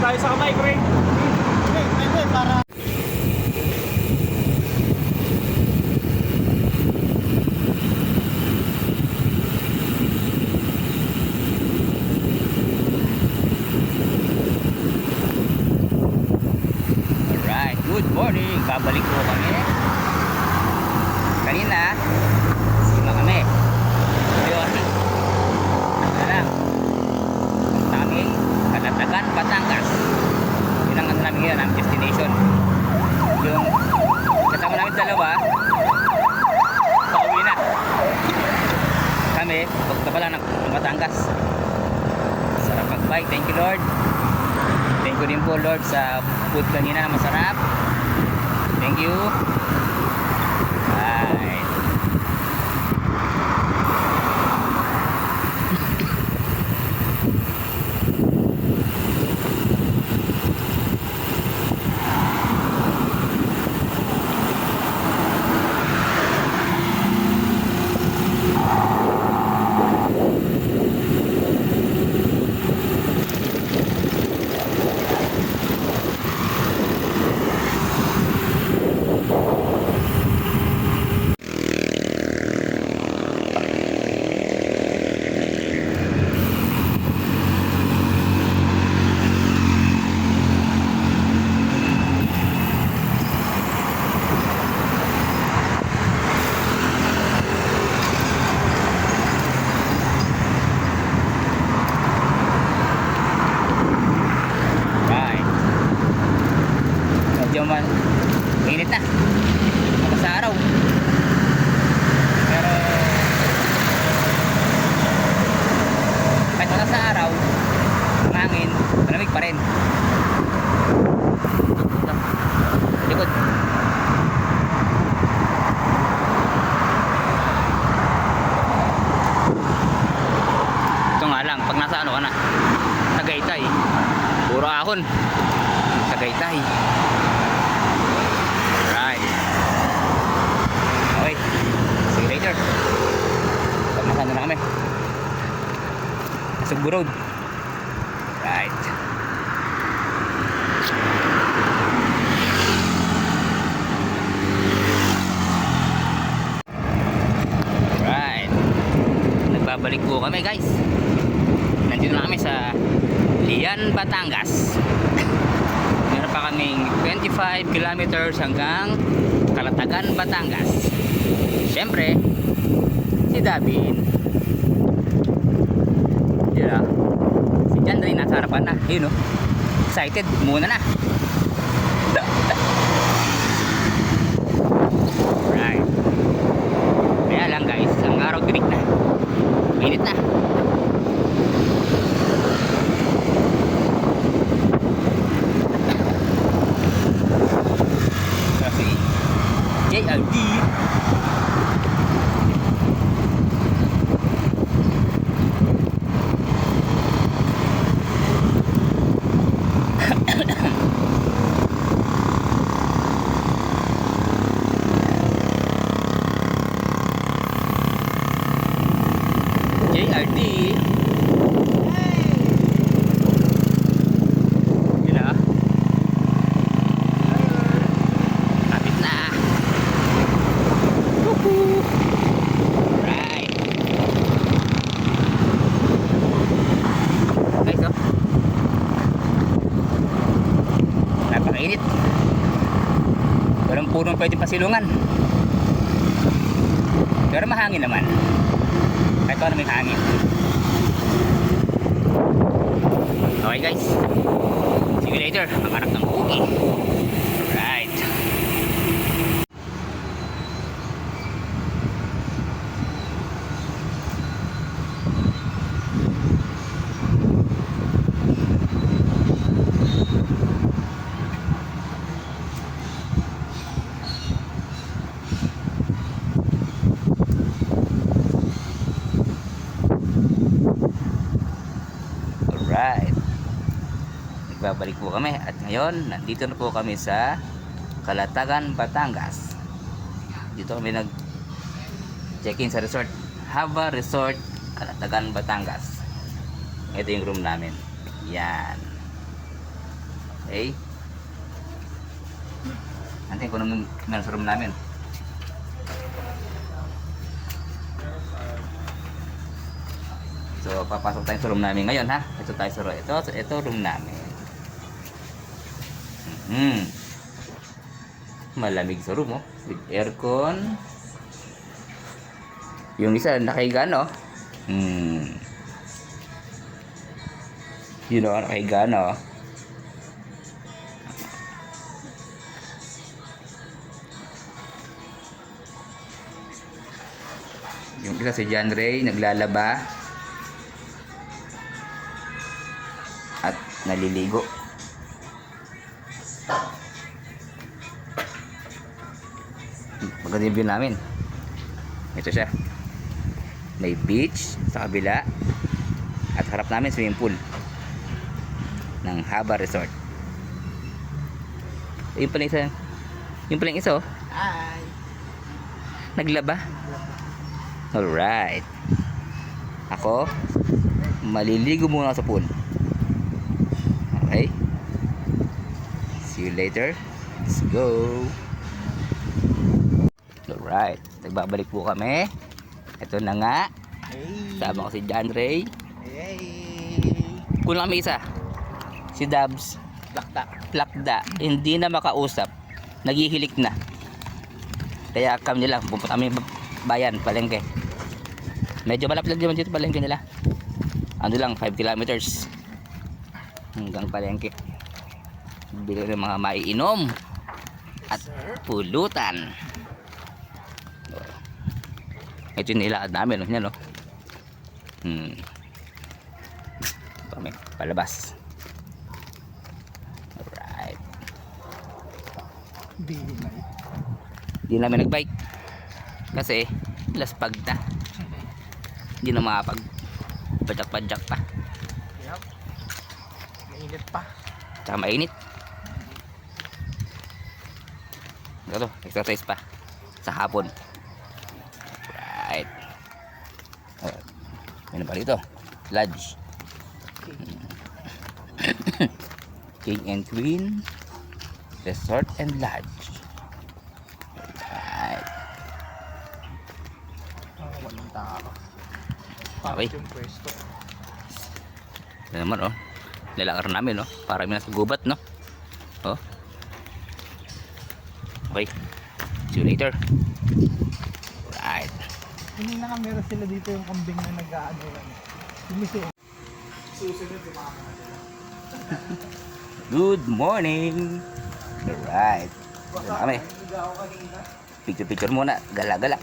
tayo sa kamay, pre. Pwede, para... Alright, good morning. Babalik po kami. Kanina, sima kami. Ngayon, ano lang, taming Kalatagan, Batangas. Yun ang ano namin ngayon, ang destination. Yung kasama namin dalawa, pauwi na. Kami, pagpunta pa lang ng Batangas. Sarap mag-bike. Thank you, Lord. Thank you din po, Lord, sa food kanina na masarap. Thank you. Bye. Medyo mainit na mula sa araw, pero kahit wala sa araw, ang hangin malamig pa rin. Likod. Ito nga lang, pag nasa ano ka na, Tagaytay, puro ahon. Tagaytay. Right. Okay. See you later. Pag nasaan na kami. Sugbo Road. Right. Right. Nagbabalik po kami, guys. Nandito na kami sa Lian, Batangas. Meron pa kaming 25 kilometers hanggang Kalatagan, Batangas. Siyempre, si Davin. Diba? Si Jan rin nasa harapan na. Yun, no? Excited. Muna na. Right. Kaya lang, guys. Ang araw tirik na. Init na. JRD. JRD. Yun na. Kapit na. Right. Guys, oh. Napakainit. Walang punong pwede pasilungan. Pero mahangin naman. Kahit paano may hangin. Okay, guys. See you later. Ang anak ng buki. Right. Alright. Nagbabalik po kami at ngayon nandito na po kami sa Kalatagan, Batangas. Dito kami nag check-in sa resort, Haba Resort, Kalatagan, Batangas. Ito yung room namin. Yan. Okay. Nanti ko nung meron sa room namin. So, papasok tayo sa room namin ngayon, ha? Ito tayo sa room. Ito room namin. Malamig sa room, oh. With aircon. Yung isa, nakahiga, no? You know, nakahiga, no? Yung isa si John Ray, naglalaba. At naliligo. Maganda yung view namin. Ito siya. May beach sa kabila. At harap namin swimming pool ng Haba Resort. Yung pala isa. Yung pala isa, oh. Ay. Naglaba. Alright. Ako, maliligo muna sa pool. Okay. See you later. Let's go. Alright. Nagbabalik po kami. Ito na nga. Hey. Sama ko si John Ray. Hey. Kulang kami isa. Si Dabs. Plakda. Hindi na makausap. Naghihilik na. Kaya kami nila. Pupunta kami bayan. Palengke. Medyo malapit lang dito palengke nila. Ano lang, 5 kilometers. Hanggang palengke. Bili ng mga maiinom. At pulutan. Ito yung nilakad namin. Yan, no? Kami, palabas. Alright. Di namin nagbike. Kasi, laspag na. Hindi na makapag padyak-padyak pa. Yup. Mainit pa. Tsaka mainit. Ito, exercise pa. Sa hapon. Right. Ano pa dito? Lodge. King and Queen Resort and Lodge. Right. Walang tao. Okay. Yung pwesto. Ito naman, oh. Lalakar namin, oh. Para nasa gubat, no? Oh. Okay. See you later. Right. Hindi na meron sila dito yung kambing na nag-ano yan. Sumisi. Susunod yung mga Good morning. Alright. Ito na kami. Picture-picture muna. Gala-gala.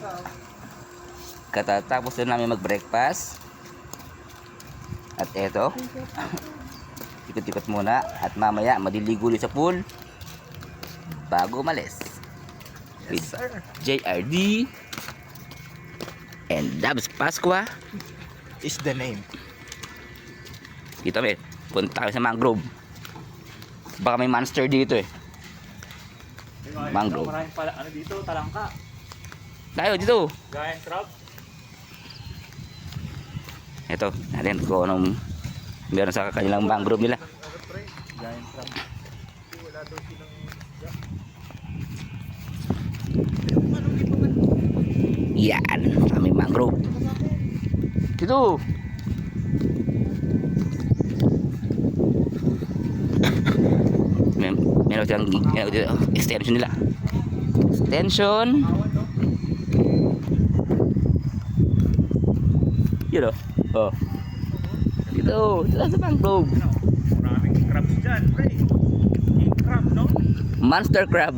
Katatapos na namin mag-breakfast. At eto. Ikot-ikot muna. At mamaya madiligo ulit sa pool. Bago umalis. With sir. JRD and Dabs Pasqua Is the name. dito kami, punta kami sa mangrove. Baka may monster dito eh. Mangrove. Maraming pala, ano dito, talangka. Tayo dito. Giant crab. Ito, natin kung anong meron sa kanilang mangrove nila. Giant crab. Wala daw silang Yan, kami mangrove. Dito. Meron silang extension nila. Extension. Yun, oh. Dito, sa mangrove. Maraming crabs dyan, pre. King crab, no? Monster crab.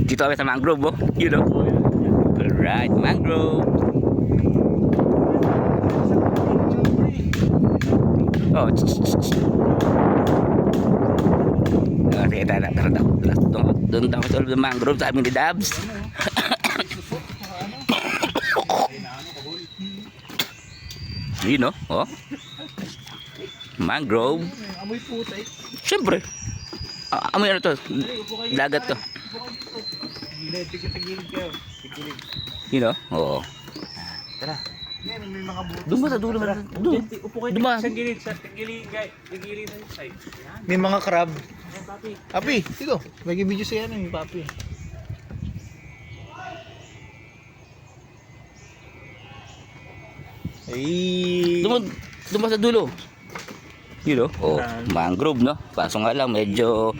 Dito kami sa mangrove, oh. You know. Alright, mangrove. Oh, sige, tara. Doon tayo sa loob ng mangrove sa aming ni Dabs. Yun, no? Oh. Mangrove. amoy puta eh. Siyempre. Amoy ano to? Dagat to. Gilid, tigil kayo. Tigilid. You know? Oo. Tara. Yan, may nakabutas. Doon ba sa dulo? Doon. Upo kayo Duma. sa gilid, sa gilid, gilid na yung side. Yan. May mga crab. Ayan, papi. Papi, dito. May video siya yan yung papi. Ay. Doon ba sa dulo? Yun oh. Mangrove no. Kaso nga lang medyo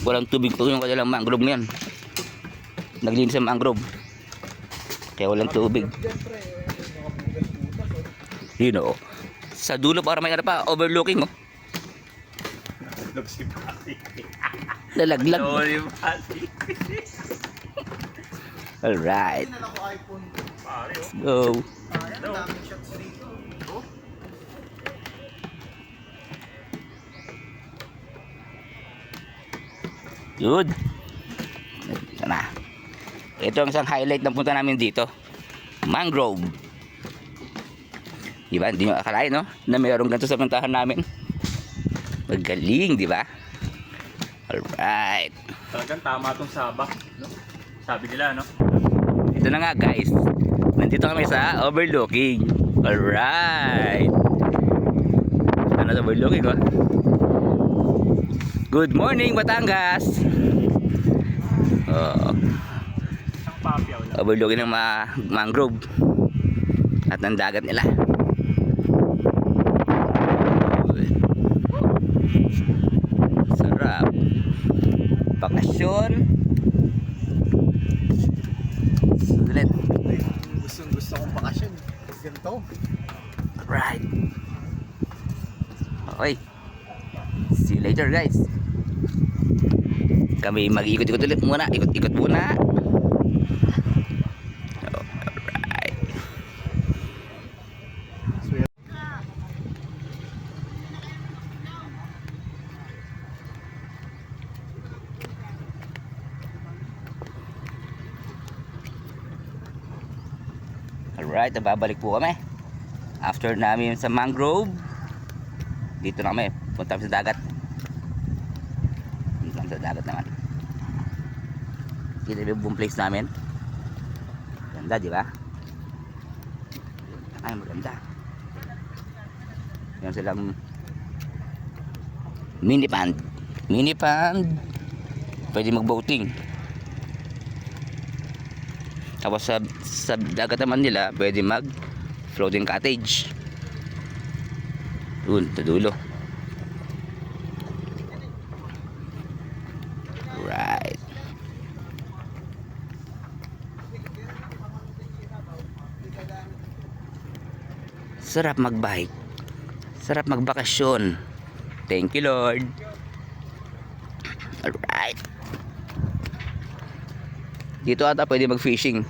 walang tubig po yung kanilang mangrove na yan. Naglinis sa mangrove. Kaya walang tubig. Yun oh. Sa dulo para may ano pa, overlooking oh. Log si papi. Lalaglag. Sorry, papi. Alright. Pare, Let's go. Hello. Good. Ito na. Ito ang isang highlight ng punta namin dito. Mangrove. Diba? Hindi nyo akalain, no? Na mayroong ganito sa puntahan namin. Magaling, di ba? Alright. Talagang tama tong sabak, no? Sabi nila, no? Ito na nga, guys. Nandito kami sa overlooking. Alright. Ano sa overlooking, oh? Good morning, Batangas. Oh, Isang papi, wala. overlooking ng mangrove at ng dagat nila. Sarap. Bakasyon. Sulit. Gusto kong bakasyon. Ganito. Alright. Okay. See you later, guys. Kami mag-ikot-ikot ulit muna. Ikot-ikot muna. Alright. Alright, babalik po kami. After namin sa mangrove, dito na kami. Punta kami sa dagat. Punta kami sa dagat naman. Kita yung buong place namin. Ganda, di ba? Ay, maganda. Yan silang mini pond. Mini pond. Pwede mag-boating. Tapos sa dagat naman nila, pwede mag-floating cottage. Doon, sa dulo. Right. Sarap magbike. Sarap magbakasyon. Thank you, Lord. Alright. Dito ata pwede mag-fishing.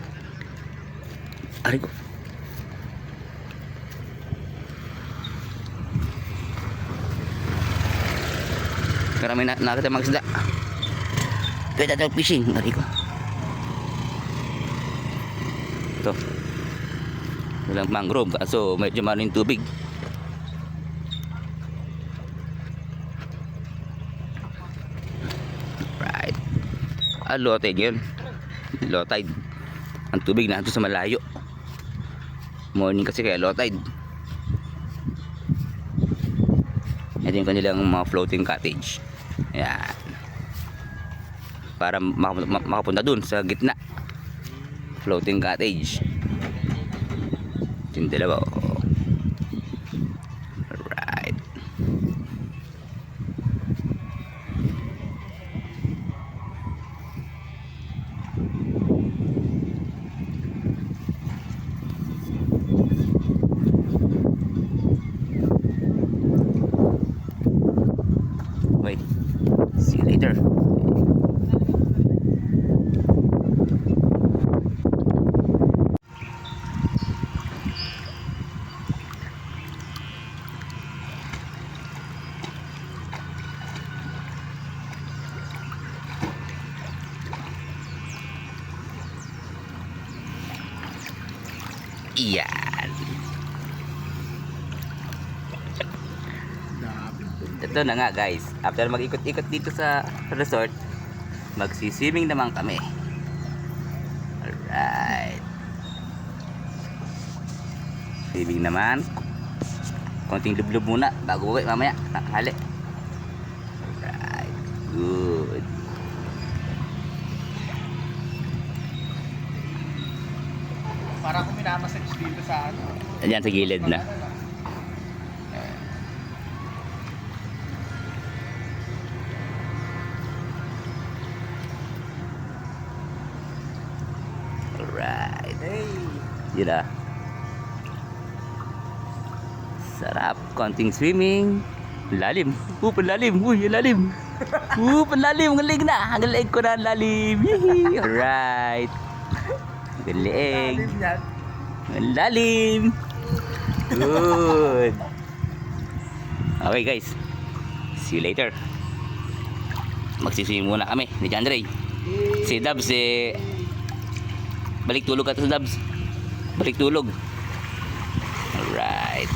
Aray ko. Karami nakita mag-isda. Pwede ata mag-fishing. Aray ko. Ito. Walang mangrove. So medyo maraming tubig. Right. Low tide yun. Low tide. Ang tubig na sa malayo. Morning kasi kaya low tide. Ito yung kanilang mga floating cottage. Ayan. Para makapunta dun sa gitna. Floating cottage. Ito yung dalawa. Alright. Wait. See you later. Iyan. Ito na nga guys. After mag-ikot-ikot dito sa resort, magsiswimming naman kami. Alright. Swimming naman. Konting lublub muna bago uwi mamaya. Hali. Alright. Good. Para kung minamassage dito sa ano. Ayan sa gilid na. Alright. Hey! Yun ah. Sarap. Konting swimming. Lalim. Panlalim. Uy, lalim. Panlalim. Ang leg na. Ang leg ko na ang lalim. Yee! Alright. Ang leg. Lalim yan. Ang lalim. Good. Okay guys. See you later. Magsiswimming muna kami ni John Ray. Si Dubs balik tulog ka sa Dubs. Balik tulog. Alright.